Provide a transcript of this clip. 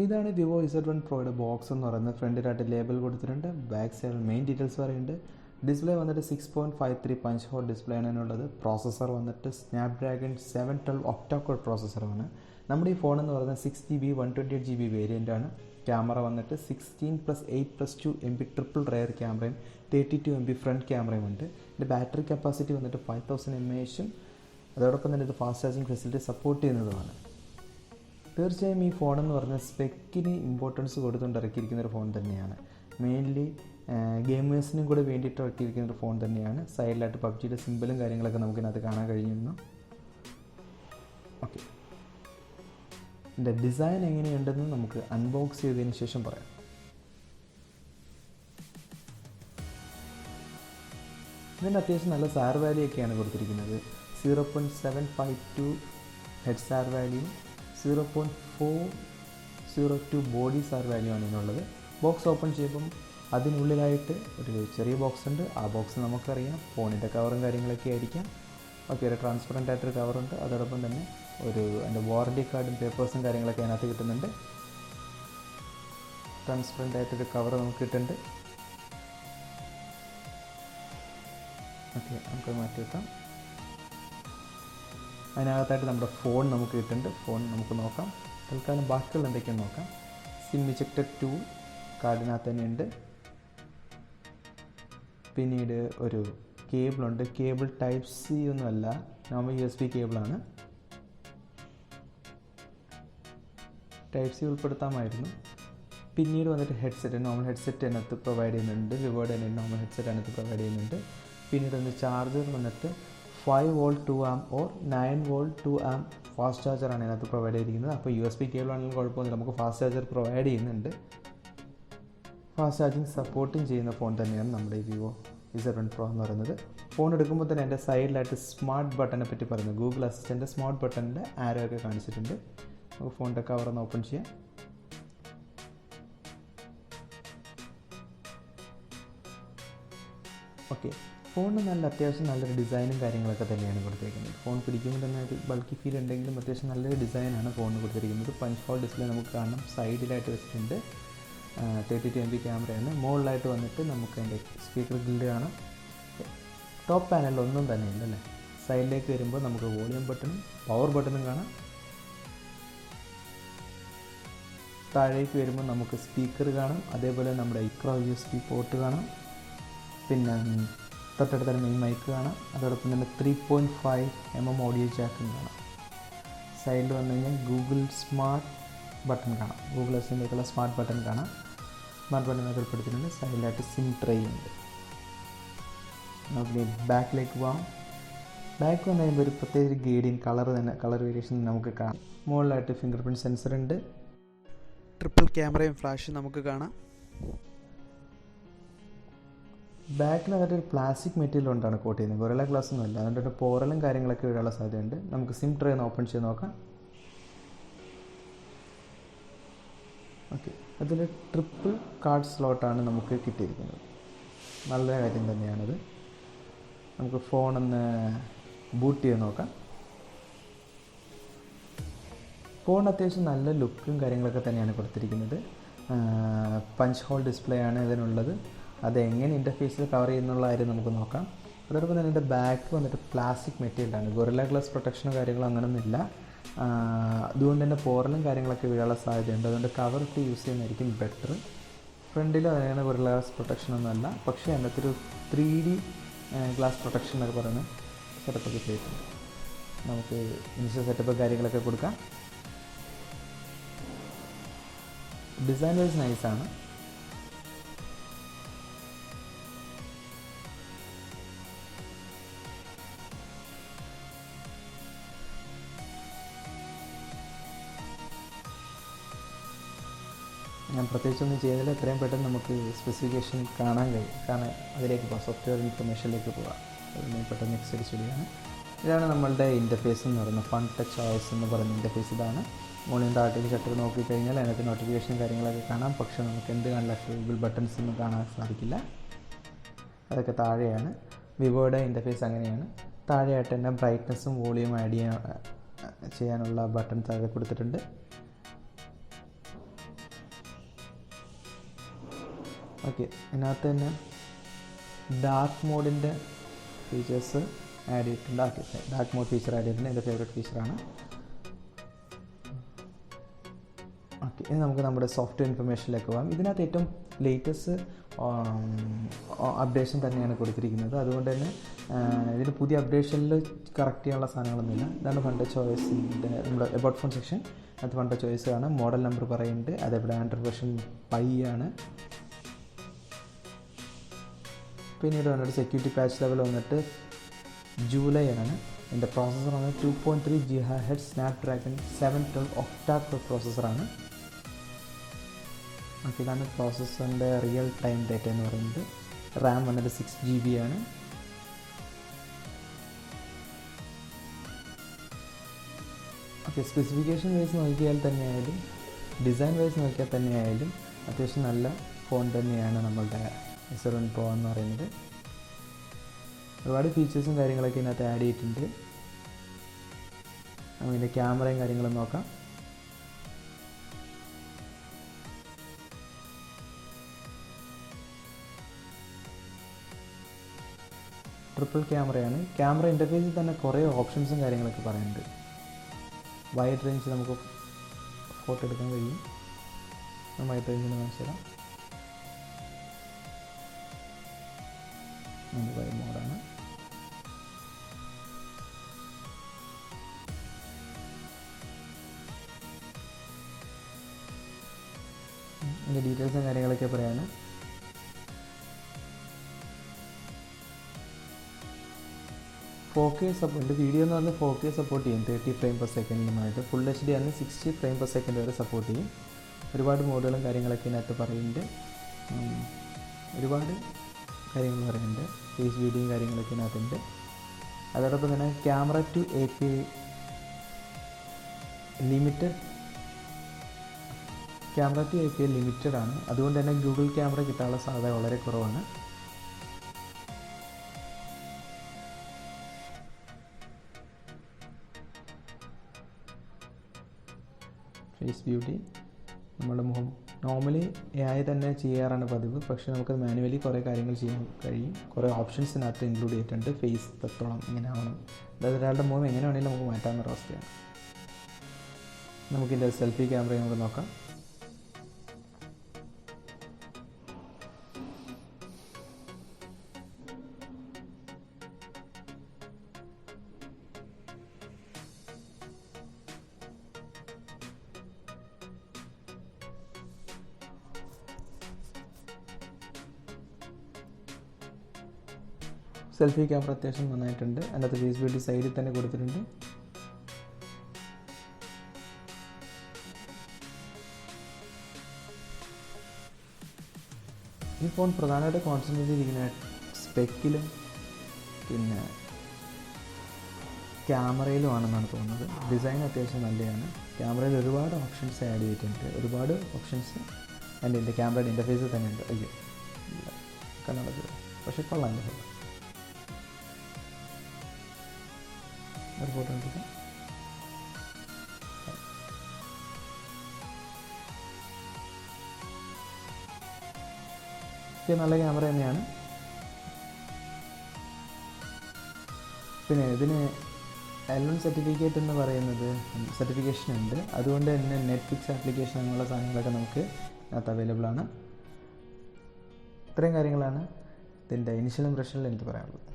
ഇതാണ് Vivo Z1 Proയുടെ box എന്ന് പറയുന്നത്. ഫ്രണ്ടിലായിട്ട് ലേബൽ കൊടുത്തിട്ടുണ്ട്. ബാക്ക് സൈഡിൽ മെയിൻ ഡീറ്റെയിൽസ് പറയുന്നുണ്ട്. ഡിസ്പ്ലേ വന്നിട്ട് 6.53 പഞ്ച് ഹോൾ ഡിസ്പ്ലേ ആണുള്ളത്. പ്രോസസ്സർ വന്നിട്ട് Snapdragon 712 ഒക്ടാ-കോർ പ്രോസസ്സറാണ്. നമ്മുടെ ഈ ഫോൺ എന്ന് പറയുന്നത് 6GB 128GB വേരിയൻ്റ് ആണ്. ക്യാമറ വന്നിട്ട് 16+8+2 MB ട്രിപ്പിൾ റെയർ ക്യാമറയും 32 MB ഫ്രണ്ട് ക്യാമറയും ഉണ്ട്. ഇതിൻ്റെ ബാറ്ററി കപ്പാസിറ്റി വന്നിട്ട് 5000 mAh അതോടൊപ്പം തന്നെ ഇത് ഫാസ്റ്റ് ചാർജിങ് ഫെസിലിറ്റി സപ്പോർട്ട് ചെയ്യുന്നതുമാണ്. തീർച്ചയായും ഈ ഫോണെന്ന് പറഞ്ഞാൽ സ്പെക്കിന് ഇമ്പോർട്ടൻസ് കൊടുത്തുകൊണ്ട് ഇറക്കിയിരിക്കുന്ന ഒരു ഫോൺ തന്നെയാണ്. മെയിൻലി ഗെയിമേഴ്സിനും കൂടെ വേണ്ടിയിട്ട് ഇറക്കിയിരിക്കുന്ന ഒരു ഫോൺ തന്നെയാണ്. സൈഡിലായിട്ട് പബ്ജിയുടെ സിമ്പിളും കാര്യങ്ങളൊക്കെ നമുക്കിതിനകത്ത് കാണാൻ കഴിയുന്നു. ഓക്കെ, ഇതിൻ്റെ ഡിസൈൻ എങ്ങനെയുണ്ടെന്ന് നമുക്ക് അൺബോക്സ് ചെയ്തതിന് ശേഷം പറയാം. ഇതിൻ്റെ അത്യാവശ്യം നല്ല സാർ വാല്യൂ ഒക്കെയാണ് കൊടുത്തിരിക്കുന്നത്. 0.752 head sir value, 0.402 body sir value ആണ് ഇതിനുള്ളത്. ബോക്സ് ഓപ്പൺ ചെയ്യുമ്പം അതിനുള്ളിലായിട്ട് ഒരു ചെറിയ ബോക്സ് ഉണ്ട്. ആ ബോക്സ് നമുക്കറിയാം ഫോണിൻ്റെ കവറും കാര്യങ്ങളൊക്കെ ആയിരിക്കാം. ഓക്കെ, ഒരു ട്രാൻസ്പെറൻ്റ് ആയിട്ടൊരു കവറുണ്ട്. അതോടൊപ്പം തന്നെ അതിൻ്റെ വാറണ്ടി കാർഡും പേപ്പേഴ്സും കാര്യങ്ങളൊക്കെ അതിനകത്ത് കിട്ടുന്നുണ്ട്. ട്രാൻസ്പെറൻ്റ് ആയിട്ടൊരു കവർ നമുക്ക് കിട്ടുന്നുണ്ട്. ഓക്കെ, നമുക്ക് മാറ്റി വെക്കാം. അതിനകത്തായിട്ട് നമ്മുടെ ഫോൺ നമുക്ക് കിട്ടുന്നുണ്ട്. ഫോൺ നമുക്ക് നോക്കാം. തൽക്കാലം ബാക്കിയുള്ള എന്തൊക്കെയാണ് നോക്കാം. സിം ഇജക്റ്റഡ് ടൂൾ കാർഡിനകത്ത് തന്നെയുണ്ട്. പിന്നീട് ഒരു കേബിളുണ്ട്. കേബിൾ ടൈപ്പ് സി ഒന്നുമല്ല, നോർമൽ USB കേബിളാണ്. ടൈപ്പ് സി ഉൾപ്പെടുത്താമായിരുന്നു. പിന്നീട് വന്നിട്ട് ഹെഡ്സെറ്റ്, നോർമൽ ഹെഡ്സെറ്റ് അതിനകത്ത് പ്രൊവൈഡ് ചെയ്യുന്നുണ്ട്. വിവോയുടെ തന്നെ നോർമൽ ഹെഡ്സെറ്റ് അതിനകത്ത് പ്രൊവൈഡ് ചെയ്യുന്നുണ്ട്. പിന്നീട് ഒന്ന് ചാർജർ വന്നിട്ട് 5V 2A or 9V 2A fast ചാർജറാണ് ഇതിനകത്ത് പ്രൊവൈഡ് ചെയ്തിരിക്കുന്നത്. അപ്പോൾ USB കേബിൾ ആണെങ്കിലും കുഴപ്പമൊന്നുമില്ല, നമുക്ക് ഫാസ്റ്റ് ചാർജർ പ്രൊവൈഡ് ചെയ്യുന്നുണ്ട്. ഫാസ്റ്റ് ചാർജിങ് സപ്പോർട്ടും ചെയ്യുന്ന ഫോൺ തന്നെയാണ് നമ്മുടെ ഈ Vivo Z1 Pro എന്ന് പറയുന്നത്. ഫോൺ എടുക്കുമ്പോൾ തന്നെ എൻ്റെ സൈഡിലായിട്ട് സ്മാർട്ട് ബട്ടനെ പറ്റി പറയുന്നത്, ഗൂഗിൾ അസിസ്റ്റൻ്റ് സ്മാർട്ട് ബട്ടണിൻ്റെ ആരോ ഒക്കെ കാണിച്ചിട്ടുണ്ട്. നമുക്ക് ഫോണിൻ്റെ കവറൊന്ന് ഓപ്പൺ ചെയ്യാം. ഓക്കെ, ഫോണിന് അത്യാവശ്യം നല്ലൊരു ഡിസൈനും കാര്യങ്ങളൊക്കെ തന്നെയാണ് കൊടുത്തിരിക്കുന്നത്. ഫോൺ പിടിക്കുമ്പോൾ തന്നെ ഒരു ബൾക്കി ഫീൽ ഉണ്ടെങ്കിലും അത്യാവശ്യം നല്ലൊരു ഡിസൈനാണ് ഫോണിന് കൊടുത്തിരിക്കുന്നത്. പഞ്ച് ഹോൾ ഡിസ്പ്ലേ നമുക്ക് കാണാം. സൈഡിലായിട്ട് വെച്ചിട്ടുണ്ട്. 32 MB ക്യാമറയാണ്. മുകളിലായിട്ട് വന്നിട്ട് നമുക്ക് അതിൻ്റെ സ്പീക്കർ ഗ്രില്ല് കാണാം. ടോപ്പ് പാനലിൽ ഒന്നും തന്നെ ഇല്ലല്ലേ. സൈഡിലേക്ക് വരുമ്പോൾ നമുക്ക് വോളിയം ബട്ടണും പവർ ബട്ടണും കാണാം. താഴേക്ക് വരുമ്പോൾ നമുക്ക് സ്പീക്കർ കാണാം. അതേപോലെ നമ്മുടെ microSD പോർട്ട് കാണാം. പിന്നെ തൊട്ടടുത്ത മെയിൻ മൈക്ക് കാണാം. അതോടൊപ്പം തന്നെ 3.5mm ഓഡിയോ ജാക്കും കാണാം. സൈഡിൽ വന്നു കഴിഞ്ഞാൽ ഗൂഗിൾ സ്മാർട്ട് ബട്ടൺ കാണാം. ഗൂഗിൾ അസിസ്റ്റൻ്റിലേക്കുള്ള സ്മാർട്ട് ബട്ടൺ കാണാം. സ്മാർട്ട് ബട്ടണൊക്കെ ഉൾപ്പെടുത്തിയിട്ടുണ്ട്. സൈഡിലായിട്ട് സിം ട്രേ ഉണ്ട്. നമുക്ക് ബാക്കിലേക്ക് പോകാം. ബാക്ക് വന്നു കഴിയുമ്പോൾ ഒരു പ്രത്യേക ഗ്രേഡിയൻ കളർ വേരിയേഷൻ നമുക്ക് കാണാം. മുകളിലായിട്ട് ഫിംഗർ പ്രിൻറ്റ് സെൻസർ ഉണ്ട്. ട്രിപ്പിൾ ക്യാമറയും ഫ്ലാഷും നമുക്ക് കാണാം. ബാക്കിൽ വന്നിട്ട് ഒരു പ്ലാസ്റ്റിക് മെറ്റീരിയൽ കൊണ്ടാണ് കോട്ട് ചെയ്യുന്നത്. ഗൊറില്ല ഗ്ലാസ് ഒന്നുമില്ല. അതുകൊണ്ട് പോറലും കാര്യങ്ങളൊക്കെ വീഴാനുള്ള സാധ്യതയുണ്ട്. നമുക്ക് സിം ട്രേ ഒന്ന് ഓപ്പൺ ചെയ്ത് നോക്കാം. ഓക്കെ, അതിൽ ട്രിപ്പിൾ കാർഡ് സ്ലോട്ടാണ് നമുക്ക് കിട്ടിയിരിക്കുന്നത്. നല്ല കാര്യം തന്നെയാണത്. നമുക്ക് ഫോണൊന്ന് ബൂട്ട് ചെയ്ത് നോക്കാം. ഫോൺ അത്യാവശ്യം നല്ല ലുക്കും കാര്യങ്ങളൊക്കെ തന്നെയാണ് കൊടുത്തിരിക്കുന്നത്. പഞ്ച് ഹോൾ ഡിസ്പ്ലേ ആണ് ഇതിനുള്ളത്. അതെങ്ങനെ ഇൻ്റർഫേസിൽ കവർ ചെയ്യുന്നുള്ള കാര്യം നമുക്ക് നോക്കാം. അതോടൊപ്പം തന്നെ ഇതിൻ്റെ ബാക്ക് വന്നിട്ട് പ്ലാസ്റ്റിക് മെറ്റീരിയലാണ്. ഗൊറില്ല ഗ്ലാസ് പ്രൊട്ടക്ഷനോ കാര്യങ്ങളോ അങ്ങനെയൊന്നുമില്ല. അതുകൊണ്ട് തന്നെ പോറലും കാര്യങ്ങളൊക്കെ വീഴാനുള്ള സാധ്യതയുണ്ട്. അതുകൊണ്ട് കവർ ഇട്ട് യൂസ് ചെയ്യുന്നതായിരിക്കും ബെറ്റർ. ഫ്രണ്ടിൽ അതിനാണ് ഗൊറില്ല ഗ്ലാസ് പ്രൊട്ടക്ഷനൊന്നുമല്ല. പക്ഷേ അതിനകത്തൊരു 3D ഗ്ലാസ് പ്രൊട്ടക്ഷൻ എന്നൊക്കെ പറയുന്ന സെറ്റപ്പൊക്കെ ചെയ്തിട്ടുണ്ട്. നമുക്ക് ഇനിഷ്യൽ സെറ്റപ്പ് കാര്യങ്ങളൊക്കെ കൊടുക്കാം. ഡിസൈൻ വൈസ് നൈസാണ്. ഞാൻ പ്രത്യേകിച്ചൊന്നും ചെയ്തില്ല. എത്രയും പെട്ടെന്ന് നമുക്ക് സ്പെസിഫിക്കേഷൻ കാണാൻ കഴിയും. അതിലേക്ക് പോകാം. സോഫ്റ്റ്വെയർ ഇൻഫർമേഷനിലേക്ക് പോകാം. അതിന് പെട്ടെന്ന് നെക്സ്റ്റ് അടിച്ചുകൂടിയാണ്. ഇതാണ് നമ്മളുടെ ഇൻ്റർഫേസ് എന്ന് പറയുന്നത്. ഫൺടച്ച് OS എന്ന് പറയുന്ന ഇൻ്റർഫേസ് ഇതാണ്. മോണിൻ്റെ താഴത്തേക്ക് ഷട്ടർ നോക്കിക്കഴിഞ്ഞാൽ അതിനകത്ത് നോട്ടിഫിക്കേഷൻ കാര്യങ്ങളൊക്കെ കാണാം. പക്ഷേ നമുക്ക് എന്ത് കാണില്ല, ഗൂഗിൾ ബട്ടൺസ് ഒന്നും കാണാൻ സാധിക്കില്ല. അതൊക്കെ താഴെയാണ്. വിവോയുടെ ഇൻ്റർഫേസ് അങ്ങനെയാണ്. താഴെയായിട്ട് തന്നെ ബ്രൈറ്റ്നസ്സും വോളിയം ആഡ് ചെയ്യാനുള്ള ബട്ടൺ താഴെ കൊടുത്തിട്ടുണ്ട്. ഓക്കെ, ഇതിനകത്ത് തന്നെ ഡാർക്ക് മോഡിൻ്റെ ഫീച്ചേഴ്സ് ആഡ് ചെയ്തിട്ടുണ്ട്. ഡാർക്ക് മോഡ് ഫീച്ചർ ആഡ് ചെയ്തിട്ടുണ്ട്, എൻ്റെ ഫേവറേറ്റ് ഫീച്ചറാണ്. ഓക്കെ, ഇനി നമുക്ക് നമ്മുടെ സോഫ്റ്റ്വെയർ ഇൻഫർമേഷനിലേക്ക് പോകാം. ഇതിനകത്ത് ഏറ്റവും ലേറ്റസ്റ്റ് അപ്ഡേഷൻ തന്നെയാണ് കൊടുത്തിരിക്കുന്നത്. അതുകൊണ്ട് തന്നെ ഇതിന് പുതിയ അപ്ഡേഷനിൽ കറക്റ്റ് ചെയ്യാനുള്ള സാധനങ്ങളൊന്നുമില്ല. ഇതാണ് ഫണ്ടച്ച് OSൻ്റെ നമ്മുടെ എബൌട്ട് ഫോൺ സെക്ഷൻ. അത് ഫണ്ടച്ച് OS ആണ്. മോഡൽ നമ്പർ പറയുന്നുണ്ട്. അതേപോലെ ആൻഡ്രോയിഡ് വെർഷൻ പൈ ആണ്. പിന്നീട് വന്നിട്ട് സെക്യൂരിറ്റി പാച്ച് ലെവൽ വന്നിട്ട് ജൂലൈ ആണ്. എൻ്റെ പ്രോസസ്സർ വന്നിട്ട് 2.3 GHz സ്നാപ്ഡ്രാഗൺ 712 ഒക്ടാ-കോർ പ്രോസസ്സറാണ്. ഓക്കെ, ഇതാണ് പ്രോസസ്സറിൻ്റെ റിയൽ ടൈം ഡേറ്റ എന്ന് പറയുന്നത്. റാം വന്നിട്ട് 6 GB ആണ്. ഓക്കെ, സ്പെസിഫിക്കേഷൻ വൈസ് നോക്കിയാൽ തന്നെയായാലും ഡിസൈൻ വൈസ് നോക്കിയാൽ തന്നെയായാലും അത്യാവശ്യം നല്ല ഫോൺ തന്നെയാണ് നമ്മളുടെ Z1 Pro എന്ന് പറയുന്നത്. ഒരുപാട് ഫീച്ചേഴ്സും കാര്യങ്ങളൊക്കെ ഇതിനകത്ത് ആഡ് ചെയ്തിട്ടുണ്ട്. അതിൻ്റെ ക്യാമറയും കാര്യങ്ങളും നോക്കാം. ട്രിപ്പിൾ ക്യാമറയാണ്. ക്യാമറ ഇൻ്റർഫേസിൽ തന്നെ കുറേ ഓപ്ഷൻസും കാര്യങ്ങളൊക്കെ പറയുന്നുണ്ട്. വൈഡ് റേഞ്ച് നമുക്ക് ഫോട്ടോ എടുക്കാൻ കഴിയും. വൈഡ് റേഞ്ചിൽ കാണിച്ചു തരാം. വൈഡ് മോഡാണ്. ഇതിൻ്റെ ഡീറ്റെയിൽസും കാര്യങ്ങളൊക്കെ പറയാണ്. സപ്പോർട്ട് വീഡിയോ എന്ന് പറഞ്ഞാൽ 4K സപ്പോർട്ട് ചെയ്യും. 30 ഫ്രെയിം പെർ സെക്കൻഡിനുമായിട്ട്. ഫുൾ HD ആണ് 60 ഫ്രെയിം പെർ സെക്കൻഡ് വരെ സപ്പോർട്ട് ചെയ്യും. ഒരുപാട് മോഡുകളും കാര്യങ്ങളൊക്കെ ഇതിനകത്ത് പറയുന്നുണ്ട്. ഒരുപാട് കാര്യങ്ങൾ പറയുന്നുണ്ട്. ഫേസ് വീഡിയോയും കാര്യങ്ങളൊക്കെ ഇതിനകത്തുണ്ട്. അതോടൊപ്പം തന്നെ ക്യാമറ ടു API ലിമിറ്റഡ് ആണ്. അതുകൊണ്ട് തന്നെ ഗൂഗിൾ ക്യാമറ കിട്ടാനുള്ള സാധ്യത വളരെ കുറവാണ്. ഫേസ് ബ്യൂട്ടി നമ്മുടെ മുഖം നോർമലി AI തന്നെ ചെയ്യാറാണ് പതിവ്. പക്ഷേ നമുക്കത് മാനുവലി കുറേ കാര്യങ്ങൾ ചെയ്യാൻ കഴിയും. കുറേ ഓപ്ഷൻസിനകത്ത് ഇൻക്ലൂഡ് ചെയ്തിട്ടുണ്ട്. ഫേസ് എത്രത്തോളം ഇങ്ങനെ ആവണം, അതായത് ഒരാളുടെ മുഖം എങ്ങനെ വേണമെങ്കിലും നമുക്ക് മാറ്റാവുന്ന അവസ്ഥയാണ്. നമുക്കിതിൻ്റെ സെൽഫി ക്യാമറയും കൂടെ നോക്കാം. സെൽഫി ക്യാമറ അത്യാവശ്യം നന്നായിട്ടുണ്ട്. അതിനകത്ത് ഫേസ് ബ്യൂട്ടി സൈഡിൽ തന്നെ കൊടുത്തിട്ടുണ്ട്. ഈ ഫോൺ പ്രധാനമായിട്ട് കോൺസെൻട്രേറ്റ് ചെയ്തിരിക്കുന്ന സ്പെക്കിലും പിന്നെ ക്യാമറയിലുമാണെന്നാണ് തോന്നുന്നത്. ഡിസൈൻ അത്യാവശ്യം നല്ലതാണ്. ക്യാമറയിൽ ഒരുപാട് ഓപ്ഷൻസ് ആഡ് ചെയ്തിട്ടുണ്ട്. ഒരുപാട് ഓപ്ഷൻസ് എൻ്റെ ക്യാമറയുടെ ഇൻ്റർഫേസിൽ തന്നെ ഉണ്ട്. അയ്യോ കണ്ണടച്ചു, പക്ഷേ കൊള്ളാം. എൻ്റെ ഫോട്ടോ ഒരു ഫോട്ടോ എടുക്കാം. നല്ല ക്യാമറ തന്നെയാണ്. പിന്നെ ഇതിന് L1 സർട്ടിഫിക്കറ്റ് എന്ന് പറയുന്നത് സർട്ടിഫിക്കേഷൻ ഉണ്ട്. അതുകൊണ്ട് തന്നെ നെറ്റ്ഫ്ലിക്സ് ആപ്ലിക്കേഷൻ അങ്ങനെയുള്ള സാധനങ്ങളൊക്കെ നമുക്ക് അതിനകത്ത് അവൈലബിൾ ആണ്. ഇത്രയും കാര്യങ്ങളാണ് ഇതിൻ്റെ ഇനിഷ്യൽ ഇംപ്രഷനിൽ എനിക്ക് പറയാനുള്ളത്.